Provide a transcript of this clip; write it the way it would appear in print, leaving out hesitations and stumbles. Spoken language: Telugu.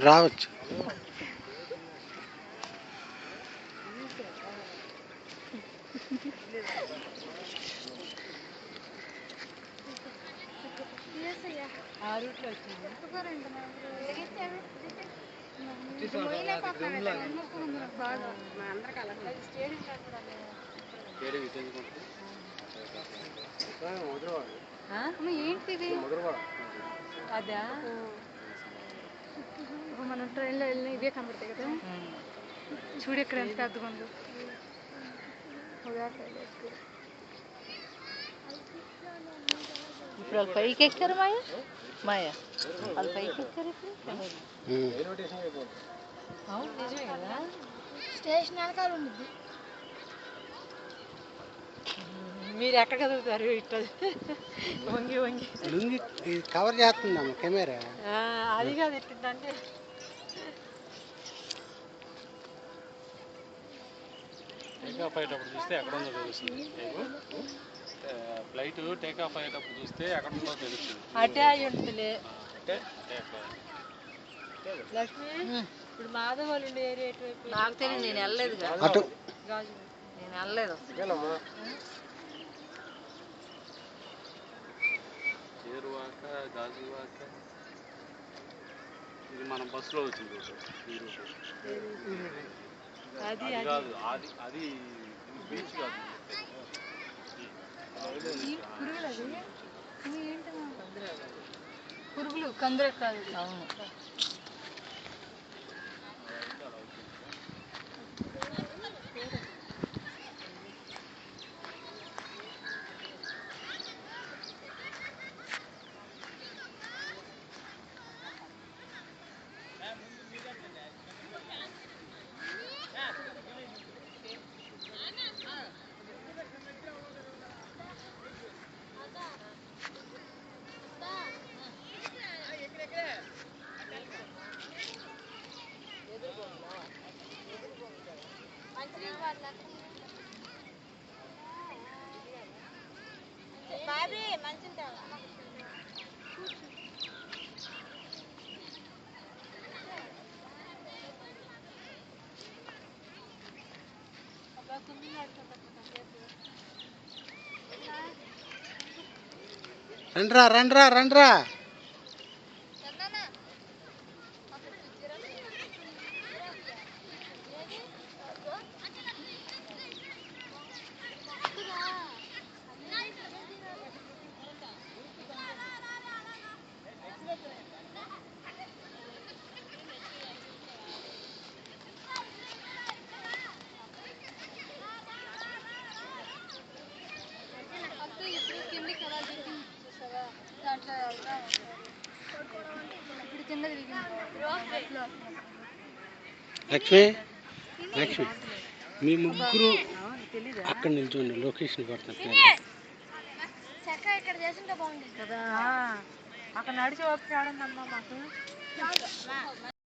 రావచ్చు. ఏంటిది అదా మనం ట్రైన్లో వెళ్ళిన ఇవే కనబడతాయి కదా. చూడు ఇక్కడ ఎంత పెద్దగా ఉందో. ఇప్పుడు వాళ్ళు పైకి ఎక్కారు మాయ వాళ్ళు పైకి ఎక్కారు ఇప్పుడు. నిజమే కదా, స్టేషన్ వెనకాల ఉండిద్ది. మీరు ఎక్కడ కదులుతారు ఇట్లా వంగి వంగి కవర్ చేస్తుందమ్మా కెమెరా. అది కాదు ఎట్టిందంటే టేకాఫ్ అయ్యేటప్పుడు చూస్తే ఎక్కడ ఉందో తెలుస్తుంది. ఫ్లైట్ టేకాఫ్ అయ్యేటప్పుడు చూస్తే ఎక్కడ ఉందో తెలుస్తుంది. అటే అయి ఉంటుందిలే. లక్ష్మి ఇప్పుడు మాధవ్ వాళ్ళు ఉండే ఏరియా ఎటువైపు నాకు తెలియదు, నేను వెళ్ళలేదు. అటు నేను వెళ్ళలేదు. చేరువాక గాజువాక ఇది మనం బస్సులో వచ్చింది అది కాదు, అది బీచ్ కాదు. పురుగులు కందర కాదు. అవును. రండ్రా రండ్రా రండ్రా. లక్ష్మి లక్ష్మి మీ ముగ్గురు అక్కడ నిల్చోండి, లొకేషన్ కొడుతున్నారు కదా. అక్కడ నడిచి ఓపిక ఆడందమ్మా మాకు.